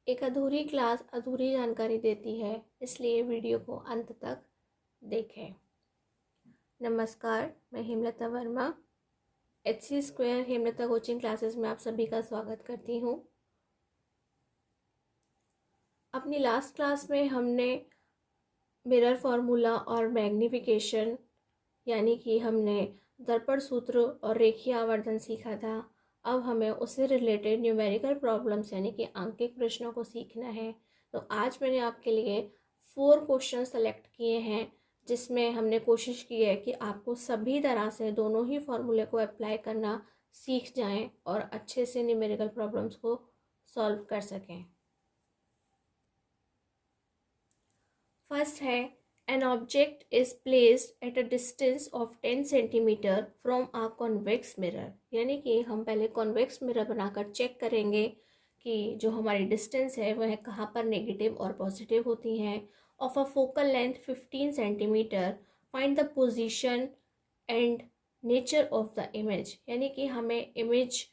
एक अधूरी क्लास अधूरी जानकारी देती है, इसलिए वीडियो को अंत तक देखें। नमस्कार, मैं Hemlata Verma HC² Hemlata coaching classes में आप सभी का स्वागत करती हूँ। अपनी लास्ट क्लास में हमने मिरर फार्मूला और मैग्नीफिकेशन यानी कि हमने दर्पण सूत्र और रेखीय आवर्धन सीखा था। अब हमें उससे रिलेटेड न्यूमेरिकल प्रॉब्लम्स यानी कि आंकिक प्रश्नों को सीखना है। तो आज मैंने आपके लिए 4 क्वेश्चन सेलेक्ट किए हैं, जिसमें हमने कोशिश की है कि आपको सभी तरह से दोनों ही फार्मूले को अप्लाई करना सीख जाएं और अच्छे से न्यूमेरिकल प्रॉब्लम्स को सॉल्व कर सकें। फर्स्ट है, an object is placed at a distance of 10 centimeter from a convex mirror। यानी कि हम पहले कॉन्वेक्स मिरर बनाकर चेक करेंगे कि जो हमारी डिस्टेंस है वह कहाँ पर नेगेटिव और पॉजिटिव होती हैं। Of a focal length 15 centimetre, find the position and nature of the image. यानी कि हमें इमेज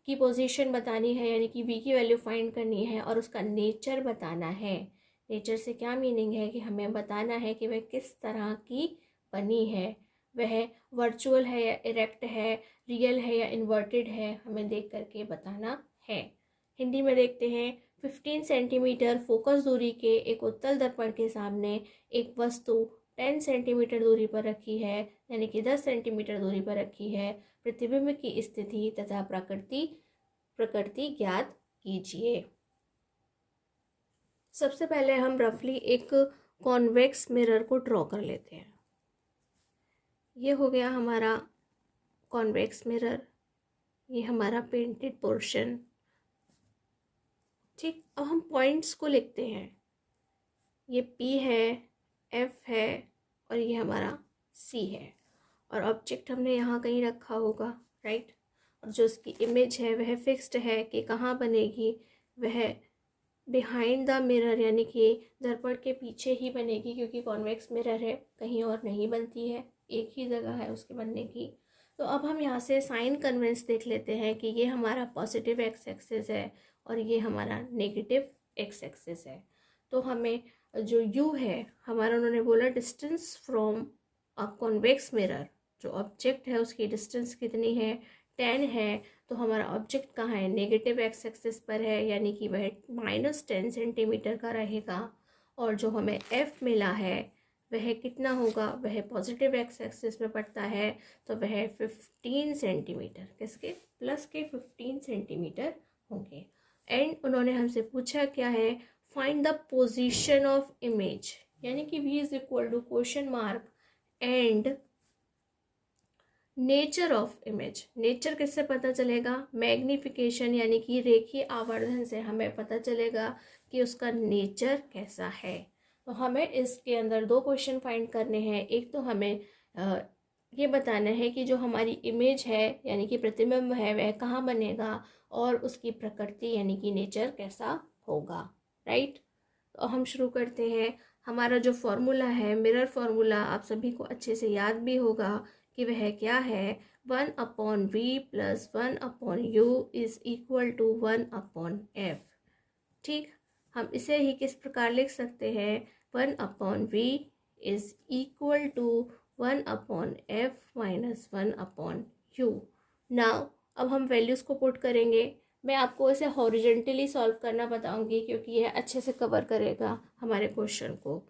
की पोजीशन बतानी है, यानी कि v की वैल्यू फाइंड करनी है और उसका नेचर बताना है। नेचर से क्या मीनिंग है कि हमें बताना है कि वह किस तरह की बनी है, वह वर्चुअल है या इरेक्ट है, रियल है या इन्वर्टेड है, हमें देख करके बताना है। हिंदी में देखते हैं। 15 सेंटीमीटर फोकस दूरी के एक उत्तल दर्पण के सामने एक वस्तु 10 सेंटीमीटर दूरी पर रखी है, यानी कि 10 सेंटीमीटर दूरी पर रखी है। प्रतिबिंब की स्थिति तथा प्रकृति ज्ञात कीजिए। सबसे पहले हम रफली एक कॉन्वेक्स मिरर को ड्रॉ कर लेते हैं। ये हो गया हमारा कॉन्वेक्स मिरर, ये हमारा पेंटेड पोर्शन। ठीक, अब हम पॉइंट्स को लिखते हैं। ये P है, F है और ये हमारा C है, और ऑब्जेक्ट हमने यहाँ कहीं रखा होगा, राइट। और जो इसकी इमेज है वह फिक्स्ड है कि कहाँ बनेगी, वह बिहाइंड द मिरर यानी कि दर्पण के पीछे ही बनेगी, क्योंकि कॉन्वेक्स मिरर है, कहीं और नहीं बनती है, एक ही जगह है उसके बनने की। तो अब हम यहाँ से साइन कन्वेंस देख लेते हैं कि ये हमारा पॉजिटिव एक्स एक्सिस है और ये हमारा नेगेटिव एक्स एक्सिस है। तो हमें जो u है हमारा, उन्होंने बोला distance from a convex mirror, जो ऑब्जेक्ट है उसकी डिस्टेंस कितनी है, 10 है। तो हमारा ऑब्जेक्ट कहाँ है, नेगेटिव एक्स एक्सिस पर है, यानी कि वह -10 सेंटीमीटर का रहेगा। और जो हमें f मिला है वह कितना होगा, वह पॉजिटिव एक्स एक्सिस में पड़ता है, तो वह 15 सेंटीमीटर, किसके, प्लस के 15 सेंटीमीटर होंगे। एंड उन्होंने हमसे पूछा क्या है, find the position of image, यानी कि v is equal to question mark and nature of image. Nature किससे पता चलेगा, मैग्नीफिकेशन यानी कि रेखीय आवर्धन से हमें पता चलेगा कि उसका नेचर कैसा है। तो हमें इसके अंदर 2 क्वेश्चन फाइंड करने हैं। एक तो हमें ये बताना है कि जो हमारी इमेज है यानी कि प्रतिबिंब है वह कहाँ बनेगा, और उसकी प्रकृति यानी कि नेचर कैसा होगा, राइट। तो हम शुरू करते हैं। हमारा जो फॉर्मूला है मिरर फार्मूला, आप सभी को अच्छे से याद भी होगा कि वह क्या है, 1/v + 1/u is equal to 1/f। ठीक, हम इसे ही किस प्रकार लिख सकते हैं, 1/v is equal to 1/f - 1/u। Now अब हम वैल्यूज़ को पुट करेंगे। मैं आपको इसे हॉरिजेंटली सॉल्व करना बताऊंगी, क्योंकि यह अच्छे से कवर करेगा हमारे क्वेश्चन को।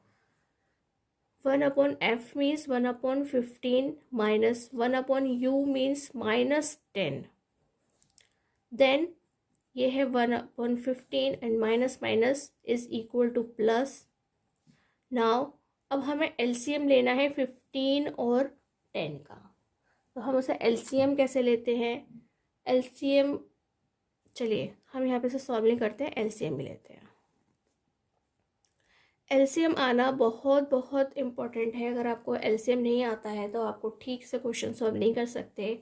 1/f means 1/15 minus 1/u means -10। Then ये है 1/15 and minus minus is equal two plus. Now अब हमें एलसीएम लेना है 15 और 10 का। तो हम उसे एलसीएम कैसे लेते हैं, एलसीएम, चलिए हम यहाँ पे से सॉल्व नहीं करते हैं, एलसीएम भी लेते हैं। एलसीएम आना बहुत बहुत इम्पॉर्टेंट है। अगर आपको एलसीएम नहीं आता है तो आपको ठीक से क्वेश्चन सॉल्व नहीं कर सकते।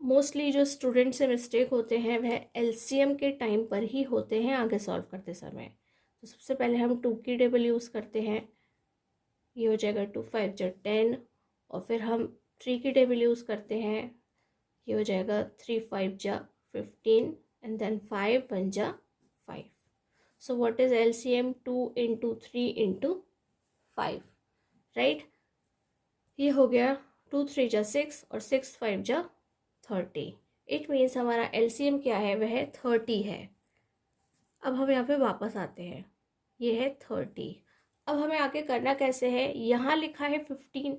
मोस्टली जो स्टूडेंट से मिस्टेक होते हैं वह एलसीएम के टाइम पर ही होते हैं आगे सॉल्व करते समय। तो सबसे पहले हम 2 की टेबल यूज़ करते हैं, ये हो जाएगा 2 × 5 = 10, और फिर हम 3 की टेबल यूज़ करते हैं, ये हो जाएगा 3 × 5 = 15 and then 5 × 1 = 5। So what is LCM? 2 into 3 into 5, right. ये हो गया 2 3 जा 6 और 6 5 जा 30। इट मीन्स हमारा एलसीएम क्या है? वह 30 है। अब हम यहाँ पे वापस आते हैं, ये है 30। अब हमें आगे करना कैसे है? यहाँ लिखा है 15,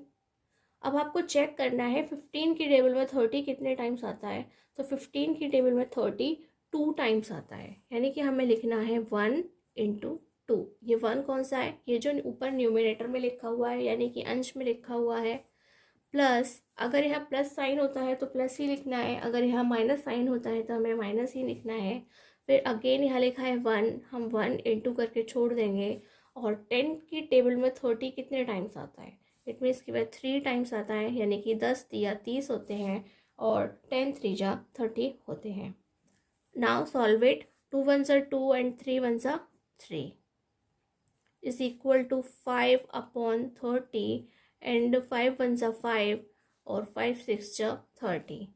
अब आपको चेक करना है 15 की टेबल में 30 कितने टाइम्स आता है। तो 15 की टेबल में 30 2 टाइम्स आता है, यानी कि हमें लिखना है 1 इंटू 2। ये 1 कौन सा है? ये जो ऊपर न्यूमिनेटर में लिखा हुआ है, यानी कि अंश में लिखा हुआ है। प्लस, अगर यहाँ प्लस साइन होता है तो प्लस ही लिखना है, अगर यहाँ माइनस साइन होता है तो हमें माइनस ही लिखना है। फिर अगेन यहाँ लिखा है 1, हम 1 इंटू करके छोड़ देंगे। और 10 की टेबल में 30 कितने टाइम्स आता है? इट मीन्स कि वह 3 टाइम्स आता है, यानी कि 10 दिया 30 होते हैं और 10 3 जा 30 होते हैं। Now solve it. 2 1 जा 2 एंड 3 1 जा 3 is equal to 5 upon 30 and 5 1 जा 5 और 5 6 जा 30,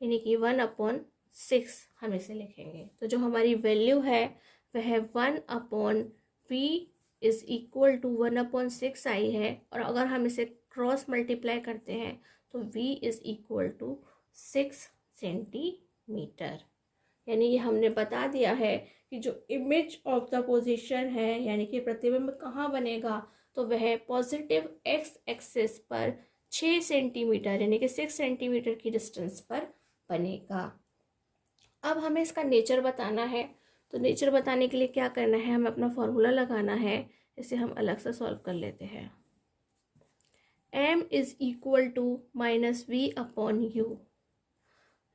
यानी कि 1 अपॉन 6 हम इसे लिखेंगे। तो जो हमारी वैल्यू है वह 1 upon v is equal to 1 upon 6 आई है। और अगर हम इसे क्रॉस मल्टीप्लाई करते हैं तो v is equal to 6 centimetre. यानी ये हमने बता दिया है कि जो इमेज ऑफ द पोजीशन है, यानी कि प्रतिबिंब कहाँ बनेगा, तो वह पॉजिटिव एक्स एक्सिस पर 6 सेंटीमीटर यानी कि 6 सेंटीमीटर की डिस्टेंस पर बनेगा। अब हमें इसका नेचर बताना है। तो नेचर बताने के लिए क्या करना है? हमें अपना फॉर्मूला लगाना है। इसे हम अलग से सॉल्व कर लेते हैं। m is equal to minus v upon u.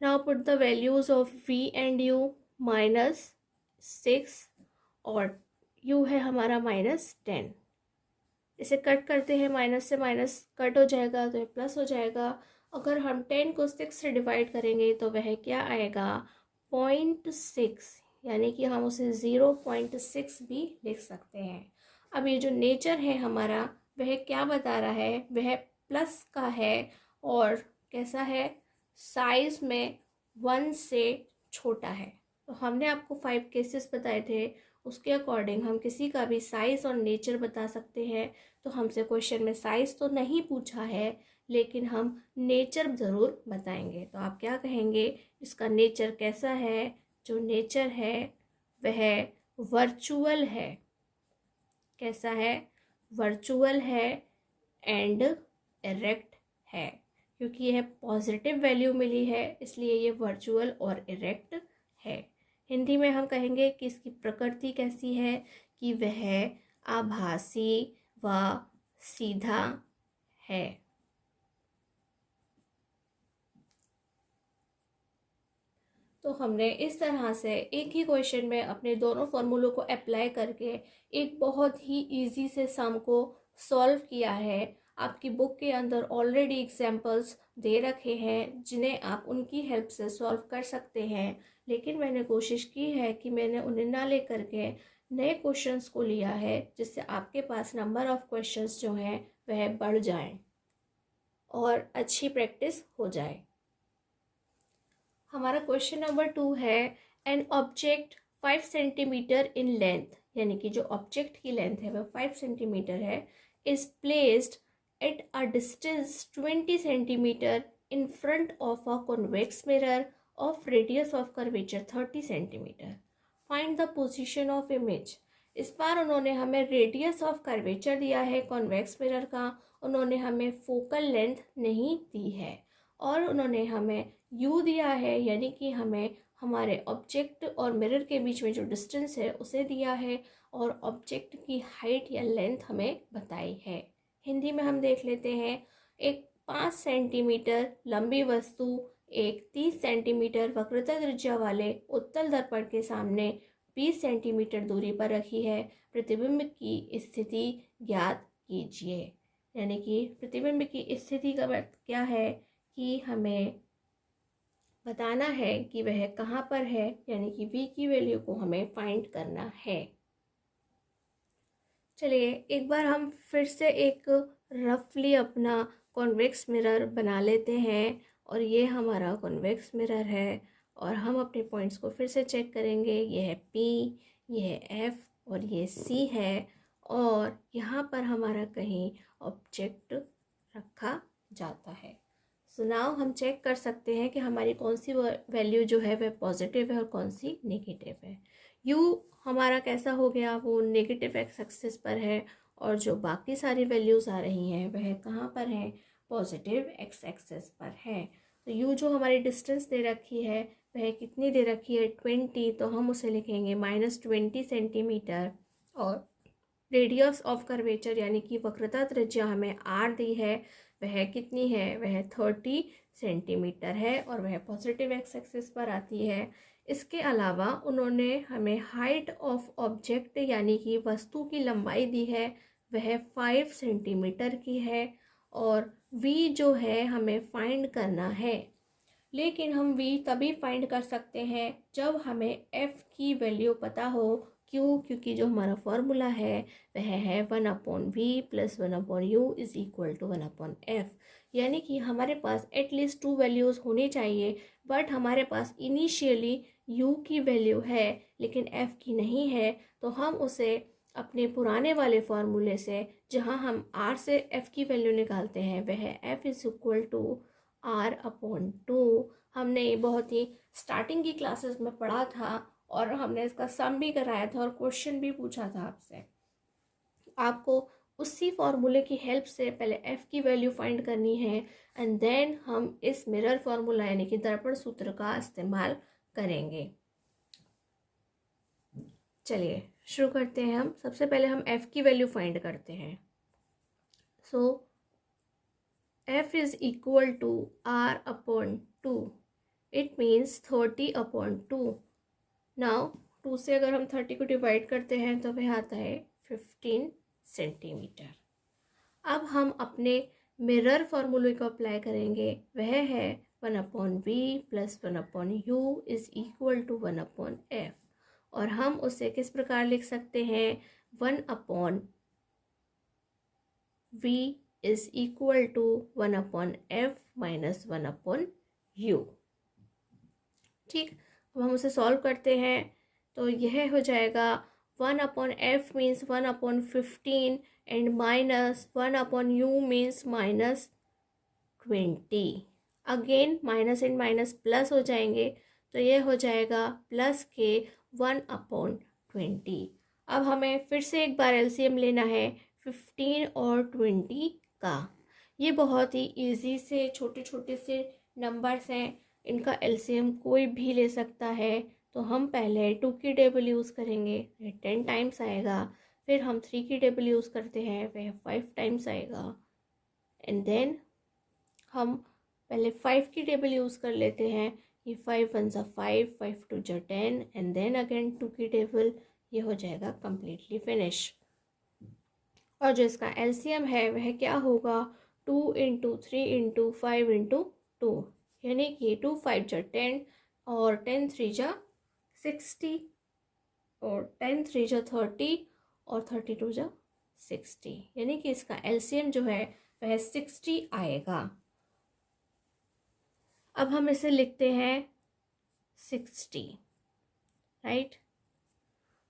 Now put the values of v and u। -6 और u है हमारा -10। इसे कट करते हैं, माइनस से माइनस कट हो जाएगा तो ये प्लस हो जाएगा। अगर हम 10 को 6 से डिवाइड करेंगे तो वह क्या आएगा? 0.6, यानी कि हम उसे 0.6 भी लिख सकते हैं। अब ये जो नेचर है हमारा वह क्या बता रहा है? वह प्लस का है और कैसा है? साइज में 1 से छोटा है। तो हमने आपको 5 केसेस बताए थे, उसके अकॉर्डिंग हम किसी का भी साइज़ और नेचर बता सकते हैं। तो हमसे क्वेश्चन में साइज़ तो नहीं पूछा है, लेकिन हम नेचर ज़रूर बताएंगे। तो आप क्या कहेंगे? इसका नेचर कैसा है? जो नेचर है वह वर्चुअल है। कैसा है? वर्चुअल है एंड इरेक्ट है। क्योंकि यह पॉजिटिव वैल्यू मिली है इसलिए ये वर्चुअल और इरेक्ट है। हिंदी में हम कहेंगे कि इसकी प्रकृति कैसी है? कि वह आभासी व सीधा है। तो हमने इस तरह से एक ही क्वेश्चन में अपने दोनों फॉर्मूलों को अप्लाई करके एक बहुत ही इजी से सम को सॉल्व किया है। आपकी बुक के अंदर ऑलरेडी एग्जाम्पल्स दे रखे हैं जिन्हें आप उनकी हेल्प से सॉल्व कर सकते हैं, लेकिन मैंने कोशिश की है कि मैंने उन्हें ना लेकर के नए क्वेश्चंस को लिया है, जिससे आपके पास नंबर ऑफ क्वेश्चंस जो हैं वह बढ़ जाएं और अच्छी प्रैक्टिस हो जाए। हमारा क्वेश्चन नंबर 2 है, an object 5 centimetre in length, यानी कि जो ऑब्जेक्ट की लेंथ है वह 5 सेंटीमीटर है, is placed at a distance 20 centimetre in front of a convex mirror of radius of curvature 30 centimetre. Find the position of image. इस बार उन्होंने हमें रेडियस ऑफ कर्वेचर दिया है कॉन्वेक्स मिरर का, उन्होंने हमें फोकल लेंथ नहीं दी है, और उन्होंने हमें u दिया है, यानी कि हमें हमारे ऑब्जेक्ट और मिरर के बीच में जो डिस्टेंस है उसे दिया है, और ऑब्जेक्ट की हाइट या लेंथ हमें बताई है। हिंदी में हम देख लेते हैं। एक 5 सेंटीमीटर लंबी वस्तु एक 30 सेंटीमीटर वक्रता त्रिज्या वाले उत्तल दर्पण के सामने 20 सेंटीमीटर दूरी पर रखी है। प्रतिबिंब की स्थिति ज्ञात कीजिए। यानी कि प्रतिबिंब की स्थिति का अर्थ क्या है? कि हमें बताना है कि वह कहाँ पर है, यानी कि v की वैल्यू को हमें फाइंड करना है। चलिए एक बार हम फिर से एक रफली अपना कॉन्वेक्स मिरर बना लेते हैं, और ये हमारा कॉन्वेक्स मिरर है, और हम अपने पॉइंट्स को फिर से चेक करेंगे। ये है P, ये है F और ये C है, और यहाँ पर हमारा कहीं ऑब्जेक्ट रखा जाता है। सो नाउ हम चेक कर सकते हैं कि हमारी कौन सी वैल्यू जो है वह पॉजिटिव है और कौन सी नेगेटिव है। U हमारा कैसा हो गया, वो नेगेटिव एक्स एक्सिस पर है, और जो बाकी सारी वैल्यूज़ आ रही हैं वह कहाँ पर हैं, पॉजिटिव एक्स एक्सिस पर है। तो U जो हमारी डिस्टेंस दे रखी है वह कितनी दे रखी है, 20, तो हम उसे लिखेंगे -20 सेंटीमीटर। और रेडियस ऑफ कर्वेचर यानी कि वक्रता त्रिज्या हमें R दी है, वह कितनी है, वह 30 सेंटीमीटर है, और वह पॉजिटिव एक्स एक्सिस पर आती है। इसके अलावा उन्होंने हमें हाइट ऑफ ऑब्जेक्ट यानी कि वस्तु की लंबाई दी है, वह 5 सेंटीमीटर की है, और V जो है हमें फाइंड करना है। लेकिन हम V तभी फाइंड कर सकते हैं जब हमें F की वैल्यू पता हो। क्यों? क्योंकि जो हमारा फॉर्मूला है वह है 1/v + 1/u = 1/f। यानी कि हमारे पास एटलीस्ट 2 वैल्यूज़ होनी चाहिए, बट हमारे पास इनिशियली u की वैल्यू है लेकिन f की नहीं है, तो हम उसे अपने पुराने वाले फार्मूले से, जहां हम r से f की वैल्यू निकालते हैं, वह f = R/2। हमने ये बहुत ही स्टार्टिंग की क्लासेस में पढ़ा था, और हमने इसका सम भी कराया था और क्वेश्चन भी पूछा था आपसे। आपको उसी फॉर्मूले की हेल्प से पहले f की वैल्यू फाइंड करनी है, एंड देन हम इस मिरर फॉर्मूला यानी कि दर्पण सूत्र का इस्तेमाल करेंगे। चलिए शुरू करते हैं। हम सबसे पहले हम f की वैल्यू फाइंड करते हैं। सो f = R/2। It means 30/2। Now 2 से अगर हम 30 को डिवाइड करते हैं तो वह आता है 15 सेंटीमीटर। अब हम अपने मिरर फॉर्मूले को अप्लाई करेंगे, वह है 1/v + 1/u = 1/f। और हम उसे किस प्रकार लिख सकते हैं, 1/v = 1/f - 1/u। ठीक, अब हम उसे सॉल्व करते हैं, तो यह हो जाएगा 1/f means 1/15 and -1/u means -20। Again minus and minus plus हो जाएंगे, तो यह हो जाएगा प्लस के 1/20। अब हमें फिर से एक बार एलसीएम लेना है 15 और 20 का। ये बहुत ही इजी से छोटे छोटे से नंबर्स हैं, इनका एलसीएम कोई भी ले सकता है। तो हम पहले 2 की टेबल यूज़ करेंगे, 10 टाइम्स आएगा। फिर हम 3 की टेबल यूज़ करते हैं, वह 5 टाइम्स आएगा। एंड देन हम पहले 5 की टेबल यूज़ कर लेते हैं, ये 5 1 ज़ा 5, 5 2 ज़ा 10, एंड देन अगेन 2 की टेबल, ये हो जाएगा कम्प्लीटली फिनिश। और जो इसका एलसीएम है वह क्या होगा, 2 × 3 × 5 × 2, यानी कि 2 5 ज़ा 10 और 10 3 ज़ा 60 और 10 3 ज़ा 30 और 32 ज़ा 60, यानी कि इसका एलसीएम जो है वह 60 आएगा। अब हम इसे लिखते हैं 60, राइट।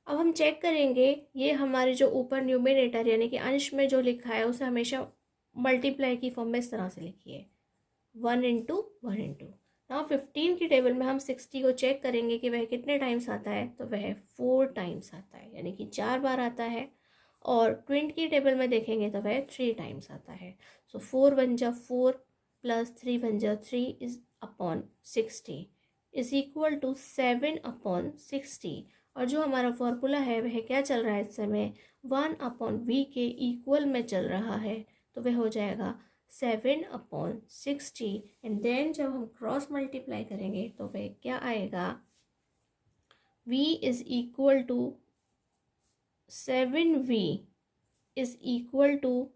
अब हम चेक करेंगे, ये हमारे जो ऊपर न्यूमरेटर यानी कि अंश में जो लिखा है उसे हमेशा मल्टीप्लाई की फॉर्म में इस तरह से लिखिए, 1 × 1 × नाउ 15 की टेबल में हम 60 को चेक करेंगे कि वह कितने टाइम्स आता है, तो वह 4 टाइम्स आता है, यानी कि 4 बार आता है। और 20 की टेबल में देखेंगे तो वह 3 टाइम्स आता है। सो 4 1 ज़ा 4 + 3 1 ज़ा 3 /60 = 7/60। और जो हमारा फॉर्मूला है वह क्या चल रहा है इस समय, 1/v के इक्वल में चल रहा है, तो वह हो जाएगा 7/60। एंड देन जब हम क्रॉस मल्टीप्लाई करेंगे तो वह क्या आएगा, v = 7v =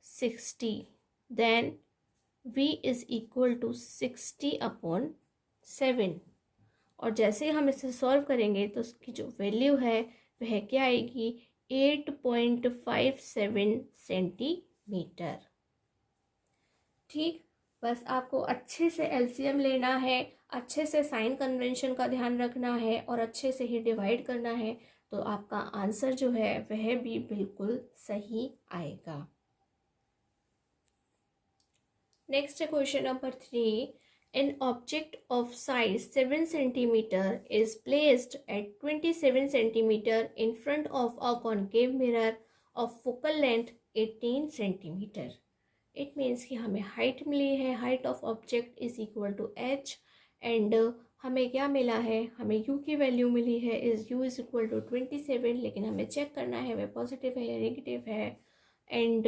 60, then v = 60/7। और जैसे हम इसे सॉल्व करेंगे तो उसकी जो वैल्यू है वह क्या आएगी, 8.57 सेंटीमीटर। ठीक, बस आपको अच्छे से एलसीएम लेना है, अच्छे से साइन कन्वेंशन का ध्यान रखना है और अच्छे से ही डिवाइड करना है, तो आपका आंसर जो है वह भी बिल्कुल सही आएगा। नेक्स्ट है question number 3। An object of size 7 centimeter is placed at 27 centimeter in front of a concave mirror of focal length 18 centimeter. It means कि हमें हाइट मिली है, height of object is equal to h and हमें क्या मिला है, हमें u की वैल्यू मिली है is u is equal to 27, लेकिन हमें चेक करना है वह पॉजिटिव है या नेगेटिव है। एंड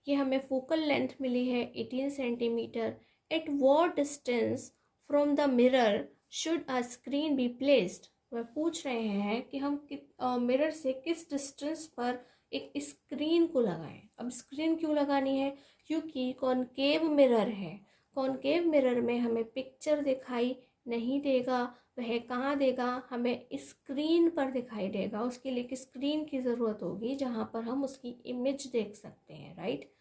ये हमें फोकल लेंथ मिली है 18 centimetre. At what distance from the mirror should a screen be placed. वह पूछ रहे हैं कि हम मिरर से किस डिस्टेंस पर एक स्क्रीन को लगाएं। अब स्क्रीन क्यों लगानी है, क्योंकि कॉनकेव मिरर है। कॉनकेव मिरर में हमें पिक्चर दिखाई नहीं देगा, वह कहाँ देगा, हमें स्क्रीन पर दिखाई देगा। उसके लिए एक स्क्रीन की ज़रूरत होगी जहाँ पर हम उसकी इमेज देख सकते हैं, right.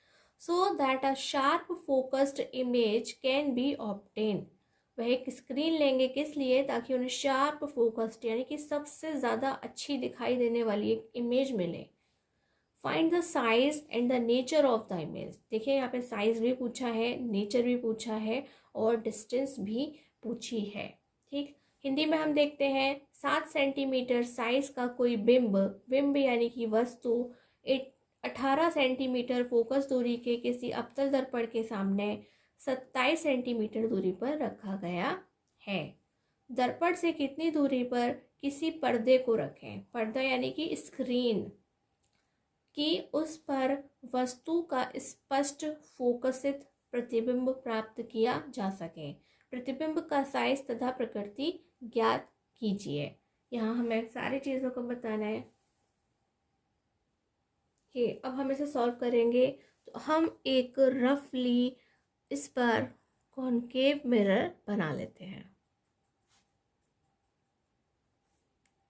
So that a sharp focused image can be obtain. वह एक स्क्रीन लेंगे किस लिए, ताकि उन्हें शार्प फोकस्ड यानी कि सबसे ज़्यादा अच्छी दिखाई देने वाली एक इमेज मिले। Find the size and the nature of the image. देखिए यहाँ पे साइज भी पूछा है, नेचर भी पूछा है और डिस्टेंस भी पूछी है, ठीक। हिंदी में हम देखते हैं 7 सेंटीमीटर साइज का कोई बिंब यानी कि वस्तु 18 सेंटीमीटर फोकस दूरी के किसी अवतल दर्पण के सामने 27 सेंटीमीटर दूरी पर रखा गया है। दर्पण से कितनी दूरी पर किसी पर्दे को रखें। पर्दा यानी कि स्क्रीन, कि उस पर वस्तु का स्पष्ट फोकसित प्रतिबिंब प्राप्त किया जा सके। प्रतिबिंब का साइज तथा प्रकृति ज्ञात कीजिए। यहाँ हमें सारी चीज़ों को बताना है कि अब हम इसे सॉल्व करेंगे। तो हम एक रफली इस पर कॉनकेव मिरर बना लेते हैं,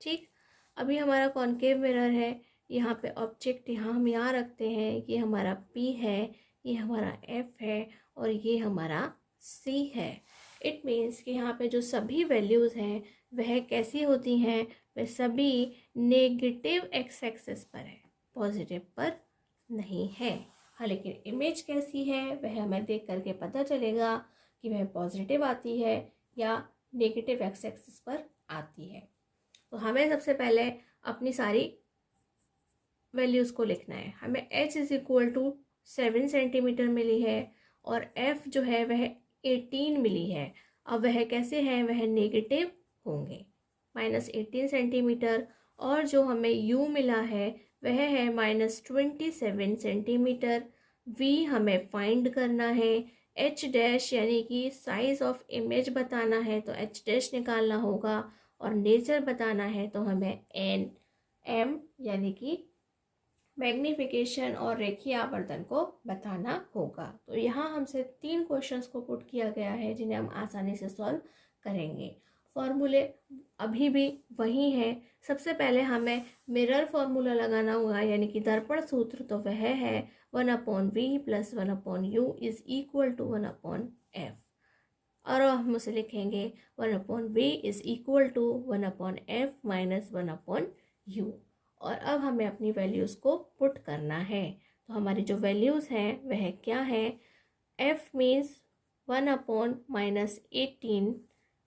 ठीक। अभी हमारा कॉनकेव मिरर है, यहाँ पे ऑब्जेक्ट यहाँ हम यहाँ रखते हैं, ये हमारा P है, ये हमारा F है और ये हमारा C है। इट मीन्स कि यहाँ पे जो सभी वैल्यूज़ हैं वह कैसी होती हैं, वह सभी नेगेटिव एक्स एक्सिस पर है, पॉजिटिव पर नहीं है। हाँ, लेकिन इमेज कैसी है वह हमें देख करके पता चलेगा कि वह पॉजिटिव आती है या नेगेटिव एक्स एक्सिस पर आती है। तो हमें सबसे पहले अपनी सारी वैल्यूज़ को लिखना है। हमें h is equal to 7 centimetre मिली है और f जो है वह 18 मिली है। अब वह कैसे हैं, वह नेगेटिव होंगे, -18 सेंटीमीटर। और जो हमें u मिला है वह है -27 सेंटीमीटर। v हमें फाइंड करना है। h डैश यानी कि साइज ऑफ इमेज बताना है तो h डैश निकालना होगा और नेचर बताना है तो हमें m यानी कि मैग्नीफिकेशन और रेखीय आवर्धन को बताना होगा। तो यहाँ हमसे 3 क्वेश्चंस को पुट किया गया है जिन्हें हम आसानी से सॉल्व करेंगे। फॉर्मूले अभी भी वही है। सबसे पहले हमें मिरर फॉर्मूला लगाना होगा यानी कि दर्पण सूत्र, तो वह है 1/v + 1/u is equal to 1/f। और हम उसे लिखेंगे 1/v is equal to 1/f - 1/u। और अब हमें अपनी वैल्यूज़ को पुट करना है। तो हमारी जो वैल्यूज़ हैं वह क्या है, f मीन्स 1/-18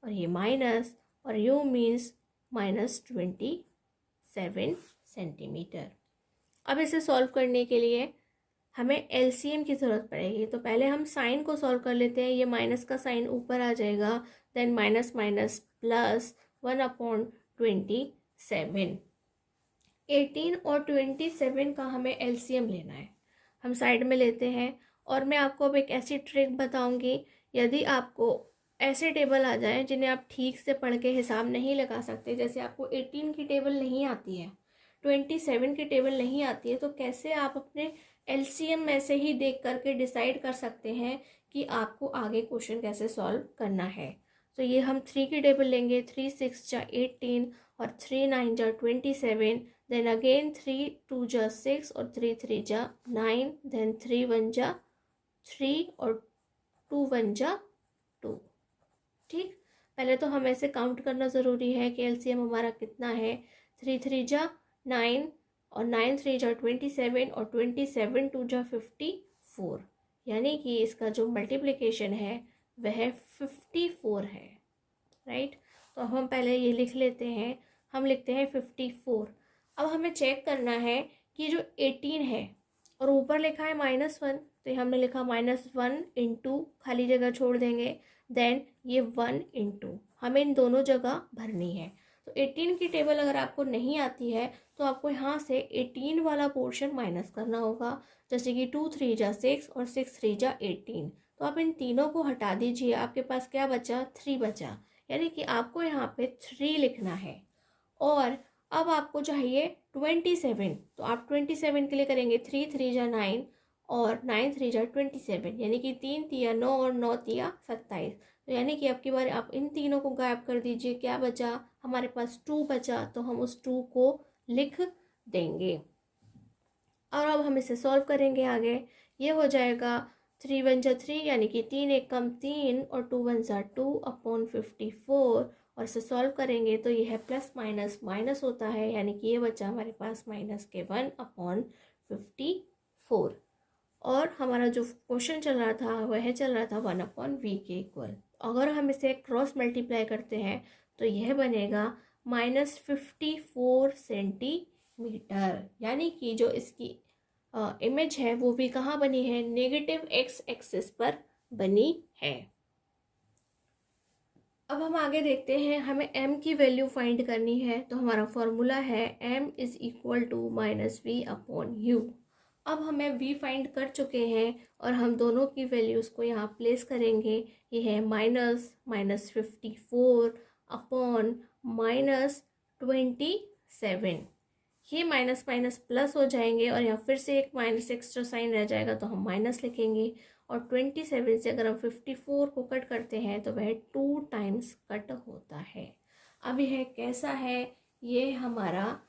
और ये माइनस, और u मीन्स -27 सेंटीमीटर। अब इसे सॉल्व करने के लिए हमें LCM की ज़रूरत पड़ेगी। तो पहले हम साइन को सॉल्व कर लेते हैं। ये माइनस का साइन ऊपर आ जाएगा, देन माइनस माइनस प्लस 1/27। 18 और 27 का हमें LCM लेना है। हम साइड में लेते हैं और मैं आपको अब एक ऐसी ट्रिक बताऊंगी, यदि आपको ऐसे टेबल आ जाएं जिन्हें आप ठीक से पढ़ के हिसाब नहीं लगा सकते, जैसे आपको 18 की टेबल नहीं आती है, 27 की टेबल नहीं आती है, तो कैसे आप अपने LCM में से ही देख करके डिसाइड कर सकते हैं कि आपको आगे क्वेश्चन कैसे सॉल्व करना है। तो ये हम 3 की टेबल लेंगे, 3 6 जा 18 और 3 9 जा 27, देन अगेन 3 2 जा 6 और 3 3 जा 9, देन 3 1 जा 3 और 2 1 जा 2। ठीक, पहले तो हमें ऐसे काउंट करना ज़रूरी है कि LCM हमारा कितना है। 3 3 जा 9 और 9 3 जा 27 और 27 2 जा 54, यानी कि इसका जो मल्टीप्लिकेशन है वह 54 है, राइट। तो हम पहले ये लिख लेते हैं, हम लिखते हैं 54। अब हमें चेक करना है कि जो 18 है और ऊपर लिखा है -1, तो हमने लिखा -1 इंटू, खाली जगह छोड़ देंगे, देन ये 1 इंटू, हमें इन दोनों जगह भरनी है। तो 18 की टेबल अगर आपको नहीं आती है तो आपको यहाँ से 18 वाला पोर्शन माइनस करना होगा, जैसे कि 2 3 जा 6 और 6 3 जा 18। तो आप इन तीनों को हटा दीजिए, आपके पास क्या बचा, 3 बचा, यानी कि आपको यहाँ पे 3 लिखना है। और अब आपको चाहिए 27, तो आप 27 के लिए करेंगे 3 3 जा 9 और 9 3 जा 27, यानी कि 3 तिया 9 और 9 तिया 27। तो यानी कि अब की बार आप इन तीनों को गायब कर दीजिए, क्या बचा, हमारे पास 2 बचा, तो हम उस 2 को लिख देंगे। और अब हम इसे सॉल्व करेंगे आगे, ये हो जाएगा 3 1 जा 3, यानी कि 3 1 कम 3 और 2 1 जा 2 अपॉन 54, और इसे सॉल्व करेंगे तो ये है प्लस माइनस माइनस होता है, यानी कि ये बचा हमारे पास -1 अपॉन 54। और हमारा जो क्वेश्चन चल रहा था वह चल रहा था 1 अपॉन वी के इक्वल। अगर हम इसे क्रॉस मल्टीप्लाई करते हैं तो यह बनेगा -54 सेंटीमीटर, यानी कि जो इसकी इमेज है वो भी कहाँ बनी है, नेगेटिव x एक्सिस पर बनी है। अब हम आगे देखते हैं, हमें m की वैल्यू फाइंड करनी है, तो हमारा फॉर्मूला है m is equal to -v upon u। अब हमें v फाइंड कर चुके हैं और हम दोनों की वैल्यूज़ को यहाँ प्लेस करेंगे। ये है -54 अपॉन -27, ये माइनस माइनस प्लस हो जाएंगे और यहाँ फिर से एक माइनस एक्स्ट्रा साइन रह जाएगा, तो हम माइनस लिखेंगे। और 27 से अगर हम 54 को कट करते हैं तो वह 2 टाइम्स कट होता है। अब यह कैसा है, ये हमारा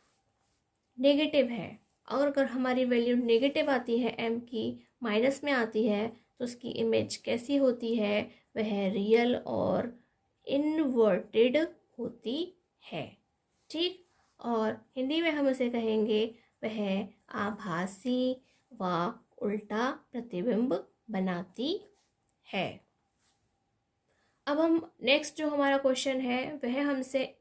नेगेटिव है। और अगर हमारी वैल्यू नेगेटिव आती है, m की माइनस में आती है, तो उसकी इमेज कैसी होती है, वह रियल और इनवर्टेड होती है, ठीक। और हिंदी में हम उसे कहेंगे वह आभासी व उल्टा प्रतिबिंब बनाती है। अब हम नेक्स्ट जो हमारा क्वेश्चन है वह हमसे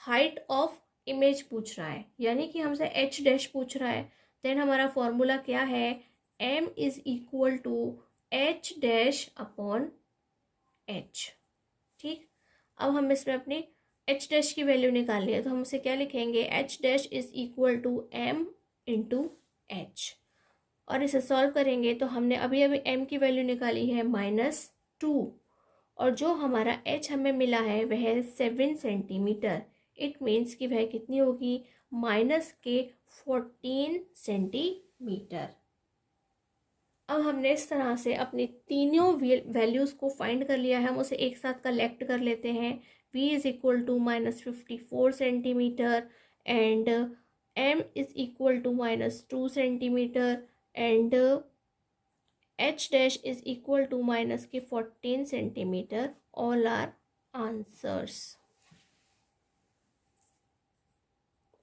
हाइट ऑफ इमेज पूछ रहा है, यानी कि हमसे h डैश पूछ रहा है। देन हमारा फॉर्मूला क्या है, m is equal to h dash upon h, ठीक। अब हम इसमें अपनी h डैश की वैल्यू निकाल लिया, तो हम उसे क्या लिखेंगे, h dash is equal to m into h। और इसे सॉल्व करेंगे तो हमने अभी अभी m की वैल्यू निकाली है -2, और जो हमारा h हमें मिला है वह है 7 सेंटीमीटर। इट मीन्स कि वह कितनी होगी, -14 सेंटीमीटर। अब हमने इस तरह से अपनी तीनों वैल्यूज़ को फाइंड कर लिया है, हम उसे एक साथ कलेक्ट कर लेते हैं। v is equal to -54 centimetre and m is equal to -2 centimetre and h dash is equal to -14 centimetre. All are answers.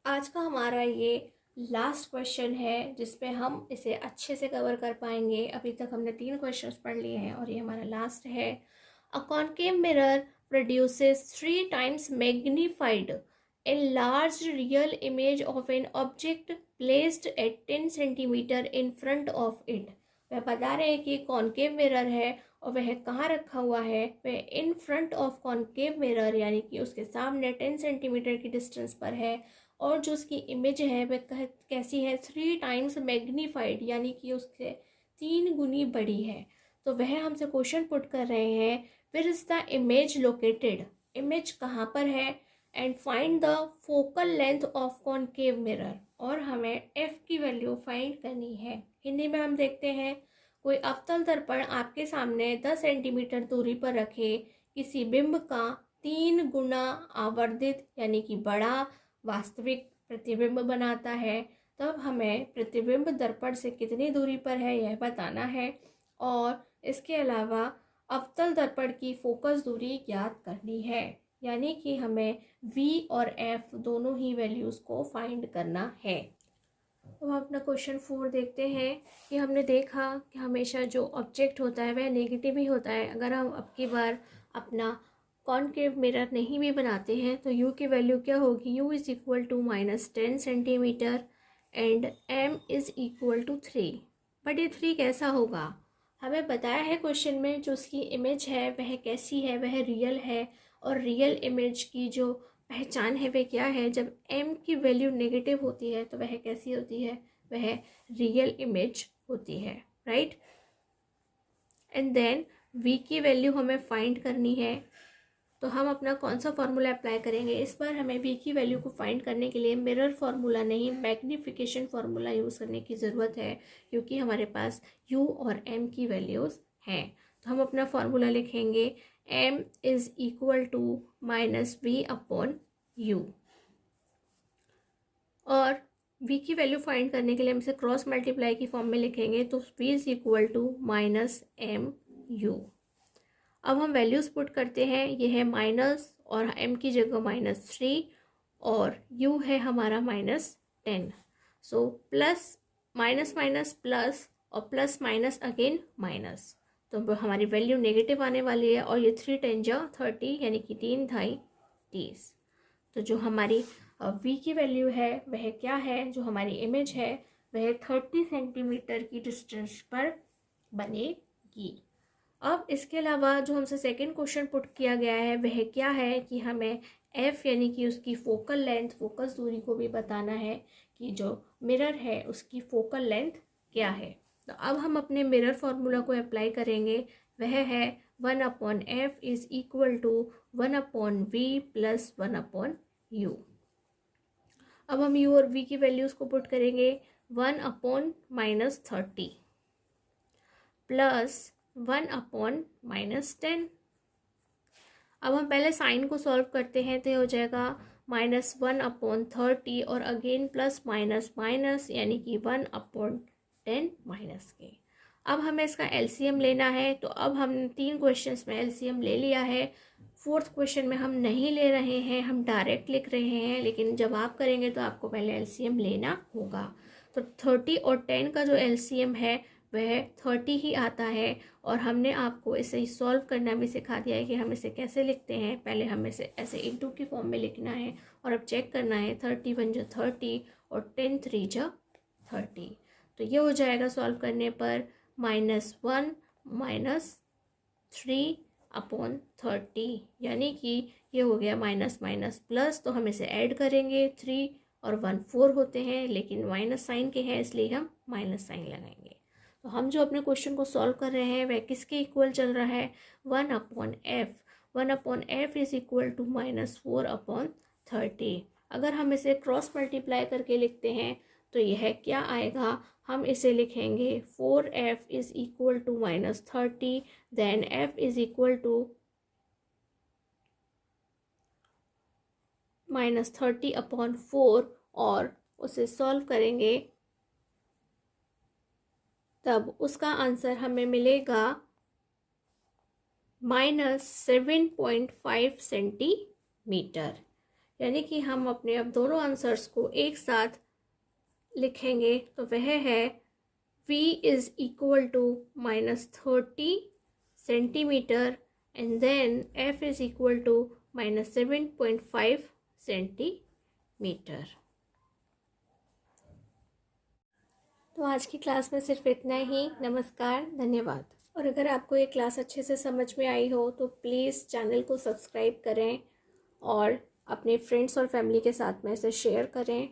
आज का हमारा ये लास्ट क्वेश्चन है जिसपे हम इसे अच्छे से कवर कर पाएंगे। अभी तक हमने 3 क्वेश्चंस पढ़ लिए हैं और ये हमारा लास्ट है। A concave mirror produces 3 times magnified a large real image of an object placed at 10 centimetre in front of it। वह बता रहे हैं कि कॉनकेव मिरर है और वह कहाँ रखा हुआ है, वह in front of concave mirror, यानी कि उसके सामने 10 सेंटीमीटर की डिस्टेंस पर है। और जो उसकी इमेज है वह कैसी है, 3 टाइम्स मैग्नीफाइड, यानी कि उससे 3 गुनी बड़ी है। तो वह हमसे क्वेश्चन पुट कर रहे हैं, where is the image located, image कहाँ पर है, and find the focal length of concave mirror, और हमें f की वैल्यू फाइंड करनी है। हिंदी में हम देखते हैं, कोई अवतल दर्पण आपके सामने 10 सेंटीमीटर दूरी पर रखे किसी बिंब का 3 गुना आवर्धित यानी कि बड़ा वास्तविक प्रतिबिंब बनाता है, तब हमें प्रतिबिंब दर्पण से कितनी दूरी पर है यह बताना है। और इसके अलावा अवतल दर्पण की फोकस दूरी ज्ञात करनी है, यानी कि हमें v और f दोनों ही वैल्यूज़ को फाइंड करना है। अब हम अपना क्वेश्चन 4 देखते हैं कि हमने देखा कि हमेशा जो ऑब्जेक्ट होता है वह नेगेटिव ही होता है। अगर हम अब की बार अपना कॉनकेव मिरर नहीं भी बनाते हैं तो u की वैल्यू क्या होगी, u is equal to -10 centimetre and m is equal to 3। But ये 3 कैसा होगा, हमें बताया है क्वेश्चन में जो उसकी इमेज है वह कैसी है, वह रियल है। और रियल इमेज की जो पहचान है वह क्या है, जब m की वैल्यू नेगेटिव होती है तो वह कैसी होती है, वह रियल इमेज होती है, राइट। एंड देन v की वैल्यू हमें फाइंड करनी है, तो हम अपना कौन सा फार्मूला अप्लाई करेंगे। इस बार हमें v की वैल्यू को फाइंड करने के लिए मिरर फार्मूला नहीं, मैग्नीफिकेशन फार्मूला यूज़ करने की ज़रूरत है, क्योंकि हमारे पास u और m की वैल्यूज़ हैं। तो हम अपना फार्मूला लिखेंगे m is equal to -v upon u। और v की वैल्यू फाइंड करने के लिए हम इसे क्रॉस मल्टीप्लाई की फॉर्म में लिखेंगे, तो v is equal to -mu। अब हम वैल्यूज़ पुट करते हैं, ये है माइनस और m की जगह -3 और u है हमारा -10। So plus minus minus plus और प्लस माइनस अगेन माइनस, तो हमारी वैल्यू नेगेटिव आने वाली है। और ये 3 10 जा 30 यानी कि 3 ढाई 30। तो जो हमारी v की वैल्यू है वह क्या है, जो हमारी इमेज है वह 30 सेंटीमीटर की डिस्टेंस पर बनेगी। अब इसके अलावा जो हमसे सेकंड क्वेश्चन पुट किया गया है वह क्या है कि हमें f यानी कि उसकी फोकल लेंथ, फोकस दूरी को भी बताना है कि जो मिरर है उसकी फोकल लेंथ क्या है। तो अब हम अपने मिरर फार्मूला को अप्लाई करेंगे, वह है 1/f is equal to 1/v plus 1/u। अब हम u और v की वैल्यूज़ को पुट करेंगे, 1/-30 प्लस 1/-10। अब हम पहले साइन को सॉल्व करते हैं, तो ये हो जाएगा -1/30 और अगेन प्लस माइनस माइनस यानी कि 1/10 माइनस के। अब हमें इसका एलसीएम लेना है, तो अब हम 3 क्वेश्चंस में एलसीएम ले लिया है। 4th क्वेश्चन में हम नहीं ले रहे हैं, हम डायरेक्ट लिख रहे हैं, लेकिन जब आप करेंगे तो आपको पहले एलसीएम लेना होगा। तो 30 और 10 का जो एलसीएम है वह 30 ही आता है। और हमने आपको इसे सॉल्व करना भी सिखा दिया है कि हम इसे कैसे लिखते हैं। पहले हमें इसे ऐसे इंटू की फॉर्म में लिखना है और अब चेक करना है 31 जा 30 और 10 3 जा 30। तो ये हो जाएगा सॉल्व करने पर -1 -3/30 यानी कि ये हो गया माइनस माइनस प्लस। तो हम इसे ऐड करेंगे, 3 और 1 4 होते हैं, लेकिन माइनस साइन के हैं इसलिए हम माइनस साइन लगाएंगे। तो हम जो अपने क्वेश्चन को सॉल्व कर रहे हैं वह किसके इक्वल चल रहा है, 1/f। 1/f is equal to -4/30। अगर हम इसे क्रॉस मल्टीप्लाई करके लिखते हैं तो यह क्या आएगा, हम इसे लिखेंगे 4f is equal to -30, then f is equal to -30/4 और उसे सॉल्व करेंगे तब उसका आंसर हमें मिलेगा -7.5 सेंटीमीटर। यानी कि हम अपने अब दोनों आंसर्स को एक साथ लिखेंगे तो वह है v is equal to -30 centimetre and then f is equal to -7.5 centimetre. तो आज की क्लास में सिर्फ इतना ही। नमस्कार, धन्यवाद। और अगर आपको ये क्लास अच्छे से समझ में आई हो तो प्लीज़ चैनल को सब्सक्राइब करें और अपने फ्रेंड्स और फैमिली के साथ में इसे शेयर करें।